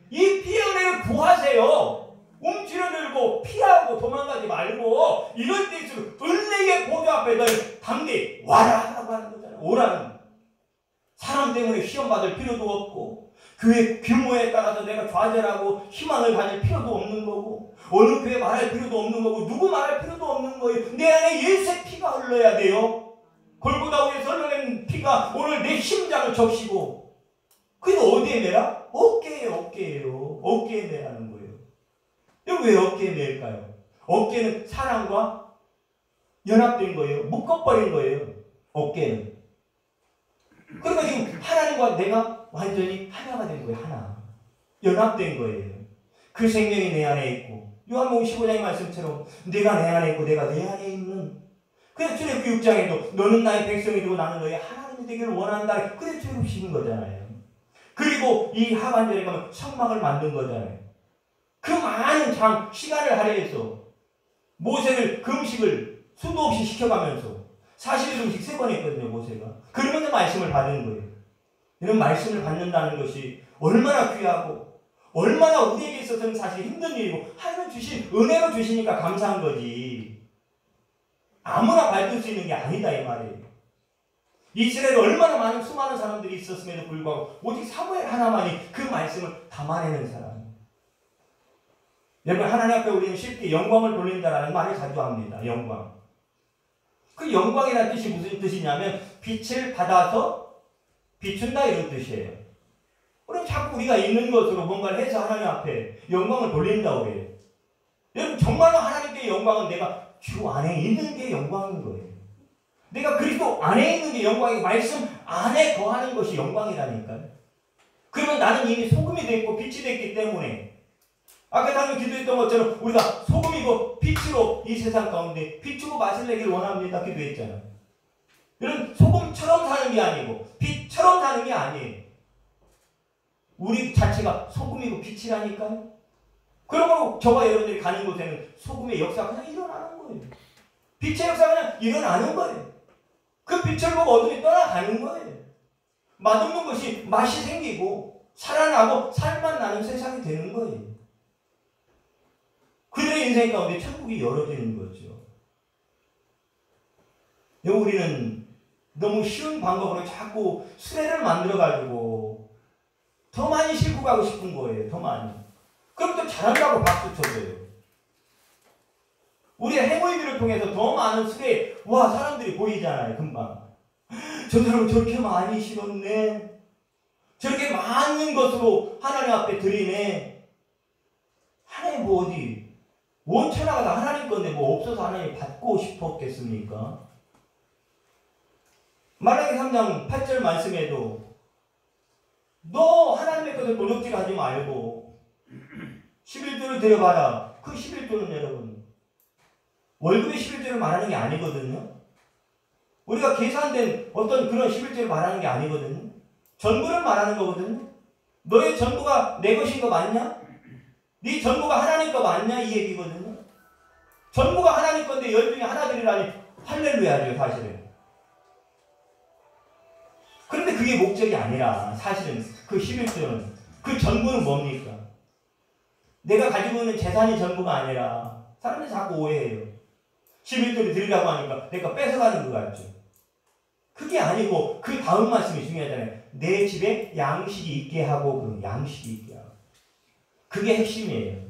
이 피의 은혜를 구하세요. 움츠러들고 피하고 도망가지 말고 이럴 때일수록 은혜의 보좌 앞에 널 담대 와라 라고 하는 거잖아요. 오라는. 사람 때문에 시험 받을 필요도 없고 교회 규모에 따라서 내가 좌절하고 희망을 가질 필요도 없는 거고 어느 교회 말할 필요도 없는 거고 누구 말할 필요도 없는 거예요. 내 안에 예수의 피가 흘러야 돼요. 골고다 위에서 흘러낸 피가 오늘 내 심장을 적시고, 그게 어디에 매라? 어깨예요. 어깨에 매라는 거예요. 이거 왜 어깨에 맬까요? 어깨는 사랑과 연합된 거예요. 묶어버린 거예요. 어깨는. 그러니까 지금 하나님과 내가 완전히 하나가 된 거예요. 하나. 연합된 거예요. 그 생명이 내 안에 있고, 요한복음 15장의 말씀처럼 내가 내 안에 있고 내가 내 안에 있는. 그래서 출애굽기 6장에도 너는 나의 백성이 되고 나는 너의 하나님이 되기를 원한다. 그래서 출애굽시킨 거잖아요. 그리고 이 하반절에 가면 성막을 만든 거잖아요. 그 많은 시간을 할애해서 모세를 금식을 수도 없이 시켜가면서 40일 금식 3번 했거든요. 모세가. 그러면서 말씀을 받은 거예요. 이런 말씀을 받는다는 것이 얼마나 귀하고 얼마나 우리에게 있어서는 사실 힘든 일이고 하나님 주신 은혜로 주시니까 감사한 거지. 아무나 밟을 수 있는 게 아니다 이 말이에요. 이스라엘에 얼마나 많은 수많은 사람들이 있었음에도 불구하고 오직 사무엘 하나만이 그 말씀을 담아내는 사람. 여러분 하나님 앞에 우리는 쉽게 영광을 돌린다라는 말을 자주 합니다. 영광. 그 영광이라는 뜻이 무슨 뜻이냐면 빛을 받아서 비춘다 이런 뜻이에요. 그럼 자꾸 우리가 있는 것으로 뭔가를 해서 하나님 앞에 영광을 돌린다고 해요. 여러분 정말로 하나님께 영광은 내가 주 안에 있는 게 영광인 거예요. 내가 그리스도 안에 있는 게 영광이고 말씀 안에 거하는 것이 영광이라니까요. 그러면 나는 이미 소금이 됐고 빛이 됐기 때문에 아까 방금 기도했던 것처럼 우리가 소금이고 빛으로 이 세상 가운데 비추고 맛을 내길 원합니다. 기도했잖아요. 여러분 소금처럼 사는 게 아니고 빛처럼 사는 게 아니에요. 우리 자체가 소금이고 빛이라니까요. 그러므로 저와 여러분들이 가는 곳에는 소금의 역사가 그냥 일어나는 거예요. 빛의 역사가 그냥 일어나는 거예요. 그 빛을 보고 어둠이 떠나가는 거예요. 맛없는 것이 맛이 생기고 살아나고 살만 나는 세상이 되는 거예요. 그들의 인생 가운데 천국이 열어지는 거죠. 우리는 너무 쉬운 방법으로 자꾸 수레를 만들어가지고 더 많이 싣고 가고 싶은 거예요. 더 많이. 그럼 또 잘한다고 박수 쳐줘요. 우리의 행위들을 통해서 더 많은 수레, 와, 사람들이 보이잖아요. 금방. 저 사람 저렇게 많이 실었네. 저렇게 많은 것으로 하나님 앞에 드리네. 하나님 뭐 어디 원천하가 다 하나님 건데 뭐 없어서 하나님 받고 싶었겠습니까? 말라기 3장 8절 말씀에도 너 하나님의 것을 도둑질하지 말고 11조를 드려봐라. 그 11조는 여러분 월급의 11조를 말하는 게 아니거든요. 우리가 계산된 어떤 그런 11조를 말하는 게 아니거든요. 전부를 말하는 거거든요. 너의 전부가 내 것인 거 맞냐? 네 전부가 하나님 거 맞냐? 이 얘기거든요. 전부가 하나님 건데 10중에 하나 드리라니 할렐루야죠 사실은. 그런데 그게 목적이 아니라 사실은 그 11조는 그 전부는 뭡니까? 내가 가지고 있는 재산이 전부가 아니라 사람들이 자꾸 오해해요. 11조를 드리라고 하니까 내가 뺏어가는 것 같죠. 그게 아니고 그 다음 말씀이 중요하잖아요. 내 집에 양식이 있게 하고 그럼 양식이 있게 하고. 그게 핵심이에요.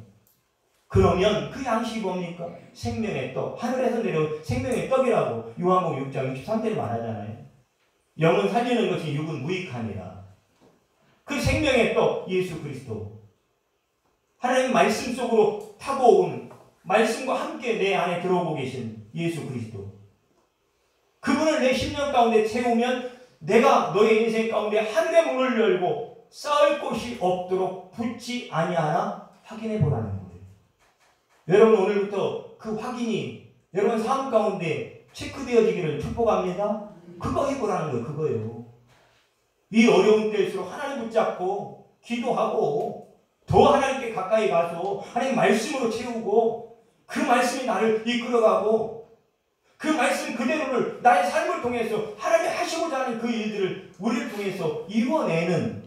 그러면 그 양식이 뭡니까? 생명의 떡. 하늘에서 내려온 생명의 떡이라고 요한복음 6장 63절에 말하잖아요. 영은 살리는 것이 육은 무익하니라. 그 생명의 떡 예수 그리스도. 하나님 말씀 속으로 타고 온 말씀과 함께 내 안에 들어오고 계신 예수 그리스도. 그분을 내 심령 가운데 채우면 내가 너의 인생 가운데 하늘의 문을 열고 쌓을 곳이 없도록 붙지 아니하나 확인해 보라는 거예요. 여러분 오늘부터 그 확인이 여러분 삶 가운데 체크되어지기를 축복합니다. 그거 해보라는 거예요. 그거예요. 이 어려운 때일수록 하나님 붙잡고 기도하고 더 하나님께 가까이 가서 하나님 말씀으로 채우고 그 말씀이 나를 이끌어가고 그 말씀 그대로를 나의 삶을 통해서 하나님이 하시고자 하는 그 일들을 우리를 통해서 이루어내는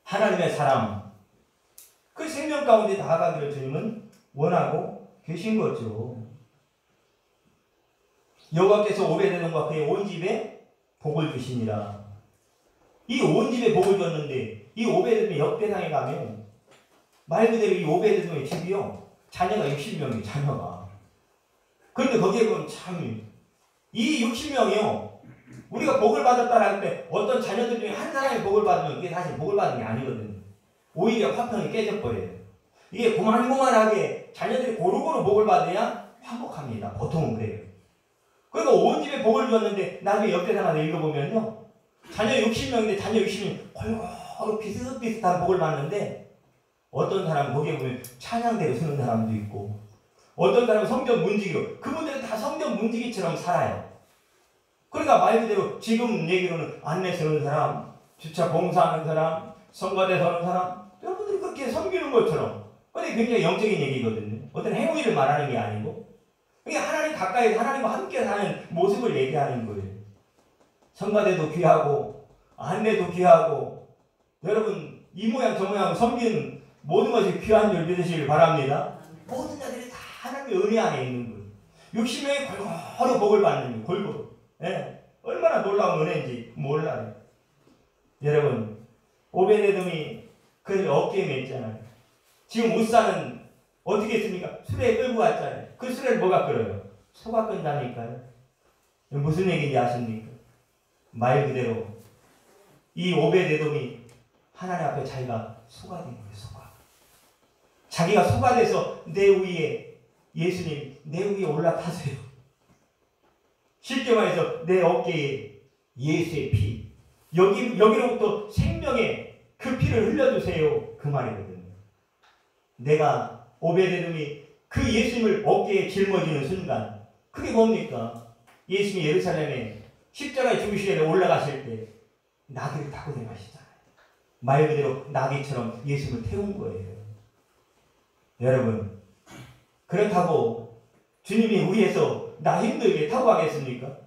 하나님의 사람, 그 생명 가운데 나아가기를 주님은 원하고 계신 거죠. 여호와께서 오베데돔과 그의 온 집에 복을 주시니라. 이 온 집에 복을 줬는데 이 오베데돔의 역대상에 가면 말 그대로 이 오베데돔의 집이요 자녀가 60명이에요. 자녀가. 그런데 거기에 보면 참 이 60명이요 우리가 복을 받았다라 할 때 어떤 자녀들 중에 한 사람이 복을 받으면 그게 사실 복을 받은 게 아니거든요. 오히려 화평이 깨져버려요. 이게 고만고만하게 자녀들이 고루고루 복을 받아야 화목합니다. 보통은 그래요. 그러니까 온 집에 복을 줬는데 나중에 역대상을 읽어보면요 자녀 60명인데 자녀 60명이 골고루 비슷비슷한 복을 받는데 어떤 사람은 거기에 보면 찬양대로 쓰는 사람도 있고 어떤 사람은 성전 문지기로 그분들은 다 성전 문지기처럼 살아요. 그러니까 말 그대로 지금 얘기로는 안내 서는 사람, 주차 봉사하는 사람, 성가대 서는 사람 여러분들이 그렇게 섬기는 것처럼 근데 굉장히 영적인 얘기거든요. 어떤 행위를 말하는 게 아니고 그러니까 하나님 가까이 하나님과 함께 사는 모습을 얘기하는 거예요. 성가대도 귀하고 안내도 귀하고 여러분 이 모양 저 모양 섬기는 모든 것이 귀한 줄 믿으시길 바랍니다. 모든 자들이 다 하나님의 은혜 안에 있는 거예요. 60명이 골고루 복을 받는 거예요. 골고루. 예. 얼마나 놀라운 은혜인지 몰라요. 여러분, 오베데돔이 그 어깨에 맸잖아요. 지금 우사는 어떻게 했습니까? 수레에 끌고 갔잖아요. 그 수레를 뭐가 끌어요? 소가 끈다니까요. 무슨 얘기인지 아십니까? 말 그대로 이 오베데돔이 하나님 앞에 자기가 소가 된 거예요. 소가. 자기가 소가 돼서 내 위에 예수님 내 위에 올라타세요. 쉽게 말해서 내 어깨에 예수의 피 여기로부터 생명의 그 피를 흘려주세요. 그 말이거든요. 내가 오베데돔이 그 예수님을 어깨에 짊어지는 순간 그게 뭡니까? 예수님이 예루살렘에 십자가에 죽으시게 올라가실 때 나귀를 타고 내려가시잖아요. 말 그대로 나귀처럼 예수님을 태운 거예요. 여러분, 그렇다고 주님이 위에서 나 힘들게 타고 가겠습니까?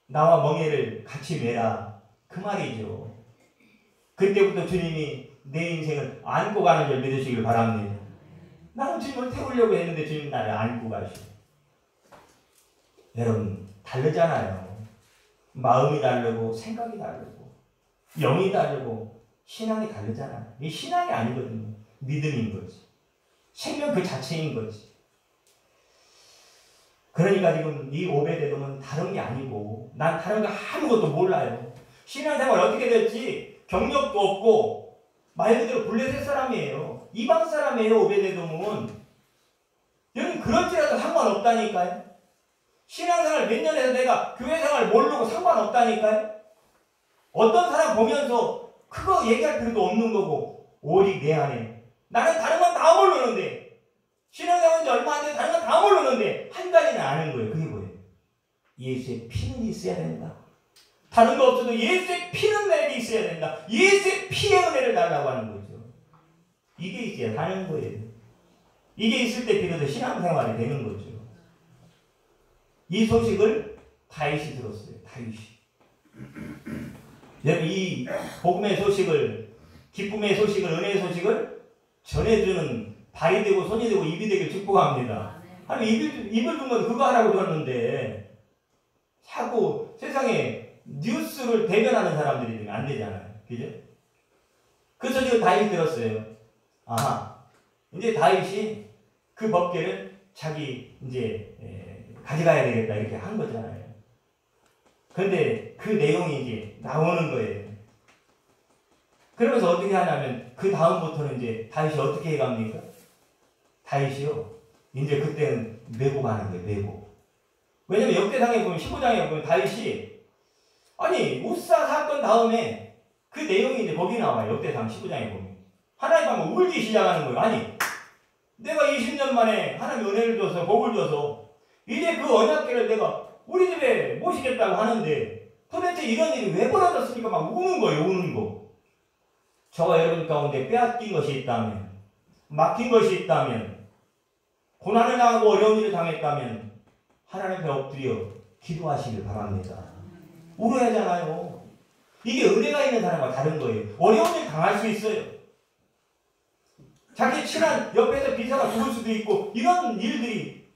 나와 멍에를 같이 매라. 그 말이죠. 그때부터 주님이 내 인생을 안고 가는 줄 믿으시길 바랍니다. 나는 주님을 태우려고 했는데 주님 나를 안고 가시고. 여러분, 다르잖아요. 마음이 다르고 생각이 다르고 영이 다르고 신앙이 다르잖아요. 이 신앙이 아니거든요. 믿음인 거지. 생명 그 자체인 거지. 그러니까 지금 이 오베데돔은 다른 게 아니고 난 다른 거 아무것도 몰라요. 신앙생활 어떻게 될지 경력도 없고 말 그대로 블레셋 사람이에요. 이방 사람이에요. 오베데돔은. 여러분 그럴지라도 상관없다니까요. 신앙생활 몇 년 해서 내가 교회생활 모르고 상관없다니까요. 어떤 사람 보면서 그거 얘기할 필요도 없는 거고 오직 내 안에 나는 다른 건 다 모르는데 신앙생활한 지 얼마 안 돼서 다른 건 다 모르는데 한 가지는 아는 거예요. 그게 뭐예요? 예수의 피는 있어야 된다. 다른 거 없어도 예수의 피는 내게 있어야 된다. 예수의 피의 은혜를 달라고 하는 거죠. 이게 있어야 하는 거예요. 이게 있을 때 비로소 신앙생활이 되는 거죠. 이 소식을 다윗이 들었어요. 다윗이. 여러분 이 복음의 소식을, 기쁨의 소식을, 은혜의 소식을 전해주는 발이 되고 손이 되고 입이 되길 축복합니다. 아니 입을 준 건 그거 하라고 그러는데 자꾸 세상에 뉴스를 대변하는 사람들이 되면 안 되잖아요. 그죠? 그 소식을 다윗이 들었어요. 아하, 이제 다윗이 그 법궤를 자기 이제 가져가야 되겠다 이렇게 한 거잖아요. 그런데 그 내용이 이제 나오는 거예요. 그러면서 어떻게 하냐면 그 다음부터는 이제 다윗이 어떻게 해갑니까? 다윗이요. 이제 그때는 메고 가는 거예요. 메고. 왜냐면 역대상에 보면 15장에 보면 다윗이 아니 우사 사건 다음에 그 내용이 이제 거기 나와요. 역대상 15장에 보면 하나님 하면 울기 시작하는 거예요. 아니 내가 20년 만에 하나님 은혜를 줘서 복을 줘서 이제 그 언약궤를 내가 우리 집에 모시겠다고 하는데 도대체 이런 일이 왜 벌어졌습니까? 막 우는 거예요. 우는 거. 저와 여러분 가운데 빼앗긴 것이 있다면, 막힌 것이 있다면, 고난을 당하고 어려운 일을 당했다면 하나님 앞에 엎드려 기도하시길 바랍니다. 울어야 하잖아요. 이게 은혜가 있는 사람과 다른 거예요. 어려운 일 당할 수 있어요. 자기 친한 옆에서 비서가 죽을 수도 있고 이런 일들이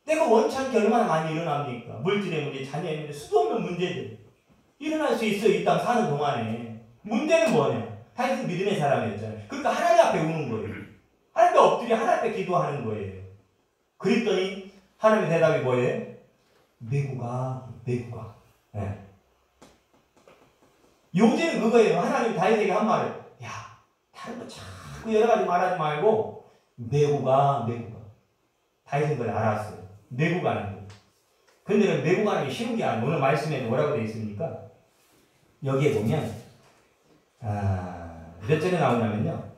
때가 원찮게 얼마나 많이 일어납니까? 물질의 문제, 자녀의 문제, 수도 없는 문제들 일어날 수 있어요. 이 땅 사는 동안에. 문제는 뭐냐? 다윗은 믿음의 사람이었잖아요. 그러니까 하나님 앞에 우는 거예요. 하나님 앞에 엎드려 하나님 앞에 기도하는 거예요. 그랬더니 하나님의 대답이 뭐예요? 메고 가. 네. 요즘은 그거예요. 하나님 다윗에게 한 말을 야 다른 거 자꾸 여러 가지 말하지 말고 메고 가. 다윗은 그걸 알았어요. 메고 가는 거예요. 근데 메고 가는 게 쉬운 게 아니에요. 오늘 말씀에 뭐라고 되어 있습니까? 여기에 보면 몇 절에 나오냐면요.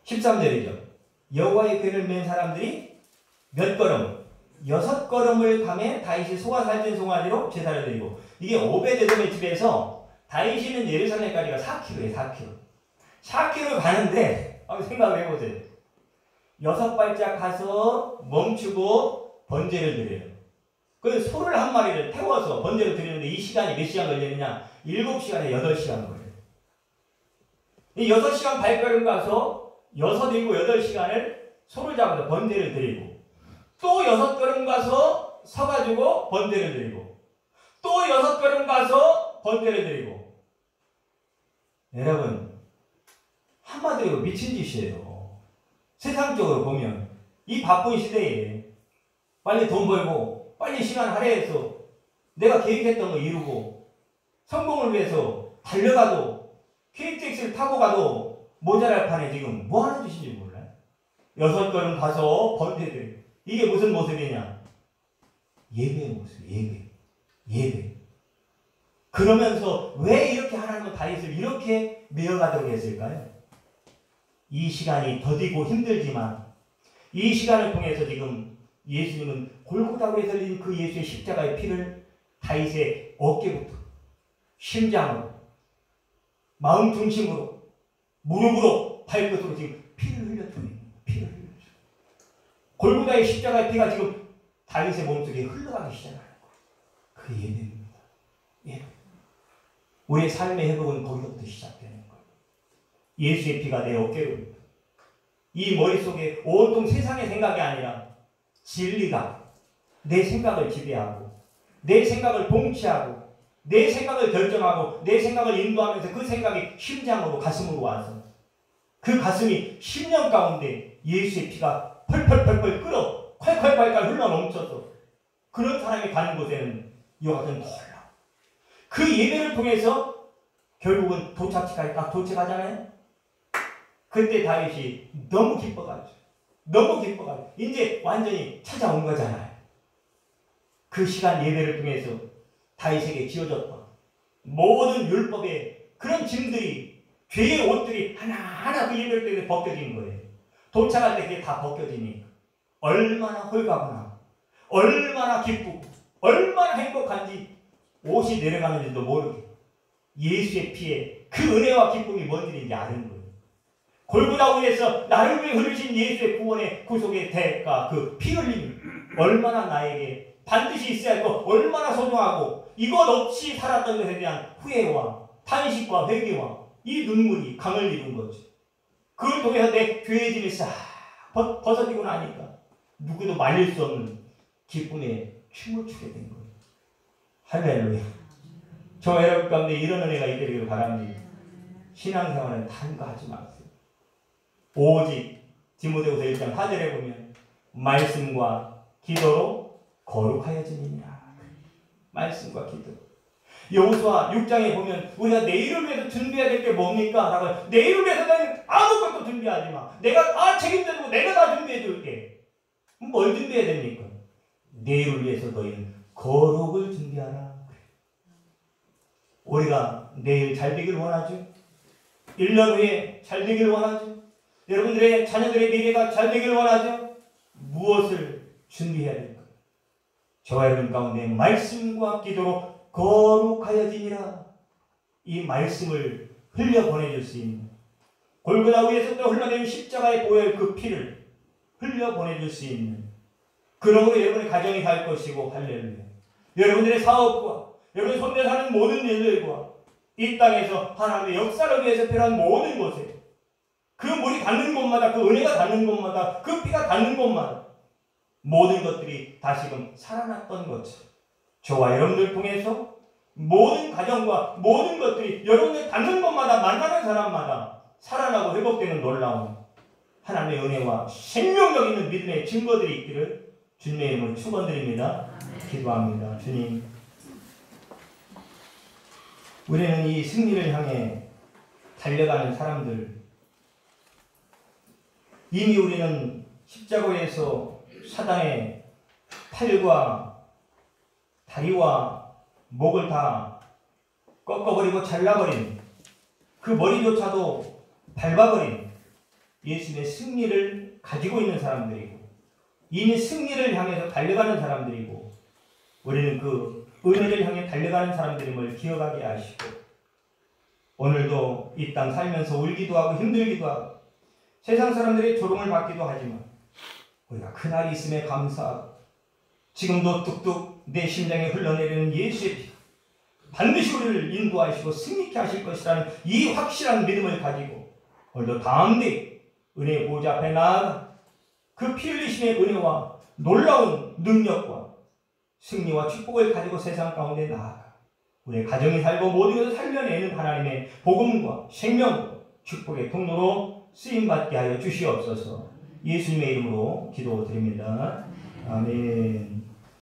13절이죠. 여호와의 궤를 맨 사람들이 몇 걸음? 6걸음을 가매 다윗이 소가 살찐 송아지로 제사를 드리고 이게 오베데돔의 집에서 다윗이 있는 예루살렘까지가 4km예요. 4km 가는데 생각을 해보세요. 6발짝 가서 멈추고 번제를 드려요. 그 소를 한 마리를 태워서 번제를 드리는데 이 시간이 몇 시간 걸리느냐? 7시간에 8시간 걸려요. 이 6시간 발걸음 가서 8시간을 손을 잡아서 번제를 드리고, 또 6걸음 가서 서가지고 번제를 드리고, 또 6걸음 가서 번제를 드리고. 여러분, 한마디로 미친 짓이에요. 세상적으로 보면 이 바쁜 시대에 빨리 돈 벌고 빨리 시간 할애해서 내가 계획했던 거 이루고 성공을 위해서 달려가도 KTX를 타고 가도 모자랄 판에 지금 뭐 하는 짓인지 몰라요. 6걸음 가서 번제들. 이게 무슨 모습이냐? 예배의 모습, 예배. 그러면서 왜 이렇게 하나님은 다윗을 이렇게 메어가도록 했을까요? 이 시간이 더디고 힘들지만 이 시간을 통해서 지금 예수님은 골고다에 걸린 그 예수의 십자가의 피를 다윗의 어깨부터 심장으로 마음 중심으로 무릎으로 발끝으로 지금 피를 흘려주고 있는 거예요. 골고다의 십자가의 피가 지금 다윗의 몸속에 흘러가기 시작하는 거예요. 그 예배입니다. 예. 우리의 삶의 회복은 거기서부터 시작되는 거예요. 예수의 피가 내 어깨로, 이 머릿속에 온통 세상의 생각이 아니라 진리가 내 생각을 지배하고 내 생각을 통치하고 내 생각을 결정하고 내 생각을 인도하면서 그 생각이 심장으로 가슴으로 와서 그 가슴이 10년 가운데 예수의 피가 펄펄펄펄 끓어 콸콸콸콸 흘러 넘쳐서 그런 사람이 가는 곳에는 이와 같은 놀라움. 그 예배를 통해서 결국은 도착지까지 딱 도착하잖아요. 그때 다윗이 너무 기뻐가지고 이제 완전히 찾아온 거잖아요. 그 시간 예배를 통해서 다윗에게 지어졌던 모든 율법의 그런 짐들이, 죄의 옷들이 하나하나 그 예배를 통해서 벗겨진 거예요. 도착할 때 그게 다 벗겨지니까 얼마나 홀가분하고 얼마나 기쁘고 얼마나 행복한지 옷이 내려가는지도 모르게 예수의 피에 그 은혜와 기쁨이 뭔지 아는 거예요. 골고다 위에서 나를 위해 흐르신 예수의 구원의 구속의 대가, 그 피 흘림이 얼마나 나에게 반드시 있어야 할 것, 얼마나 소중하고 이것 없이 살았던 것에 대한 후회와 탄식과 회개와 이 눈물이 강을 이룬 거죠. 그걸 통해서 내 죄의 짐이 싹 벗어지고 나니까 누구도 말릴 수 없는 기쁨에 춤을 추게 된 거예요. 할렐루야. 저 여러분 가운데 이런 은혜가 있기를 바랍니다. 신앙생활은 탐구하지 마세요. 오직 디모데후서 1장 4절에 보면 말씀과 기도로 거룩하여지니라. 말씀과 기도. 여호수아 6장에 보면 우리가 내일을 위해서 준비해야 될 게 뭡니까? 라고 내일을 위해서는 아무것도 준비하지 마. 내가 다 책임져주고 내가 다 준비해 줄게. 뭘 준비해야 됩니까? 내일을 위해서 너희는 거룩을 준비하라. 우리가 내일 잘 되길 원하죠? 1년 후에 잘 되길 원하죠? 여러분들의 자녀들의 미래가 잘 되길 원하죠? 무엇을 준비해야 될까? 저와 여러분 가운데 말씀과 기도로 거룩하여지니라. 이 말씀을 흘려보내줄 수 있는, 골고다 위에서부터 흘러내린 십자가의 보혈 그 피를 흘려보내줄 수 있는, 그러므로 여러분의 가정이 살 것이고, 할렐루야. 여러분들의 사업과 여러분 손에 사는 모든 일들과 이 땅에서 하나님의 역사를 위해서 필요한 모든 곳에 그 물이 닿는 곳마다, 그 은혜가 닿는 곳마다, 그 피가 닿는 곳마다 모든 것들이 다시금 살아났던 것처럼 저와 여러분들 통해서 모든 가정과 모든 것들이 여러분들 닿는 곳마다 만나는 사람마다 살아나고 회복되는 놀라운 하나님의 은혜와 생명력 있는 믿음의 증거들이 있기를 주님의 이름으로 축원드립니다. 기도합니다. 주님, 우리는 이 승리를 향해 달려가는 사람들, 이미 우리는 십자가에서 사단의 팔과 다리와 목을 다 꺾어버리고 잘라버린, 그 머리조차도 밟아버린 예수님의 승리를 가지고 있는 사람들이고, 이미 승리를 향해서 달려가는 사람들이고, 우리는 그 은혜를 향해 달려가는 사람들임을 기억하게 하시고, 오늘도 이 땅 살면서 울기도 하고 힘들기도 하고 세상 사람들의 조롱을 받기도 하지만 우리가 그날이 있음에 감사하고 지금도 뚝뚝 내 심장에 흘러내리는 예수의 피, 반드시 우리를 인도하시고 승리케 하실 것이라는 이 확실한 믿음을 가지고 오늘도 담대히 은혜의 보좌 앞에 나아가 그 피 흘리심의 은혜와 놀라운 능력과 승리와 축복을 가지고 세상 가운데 나아가 우리의 가정이 살고 모든 것을 살려내는 하나님의 복음과 생명과 축복의 통로로 쓰임받게 하여 주시옵소서. 예수님의 이름으로 기도드립니다. 아멘.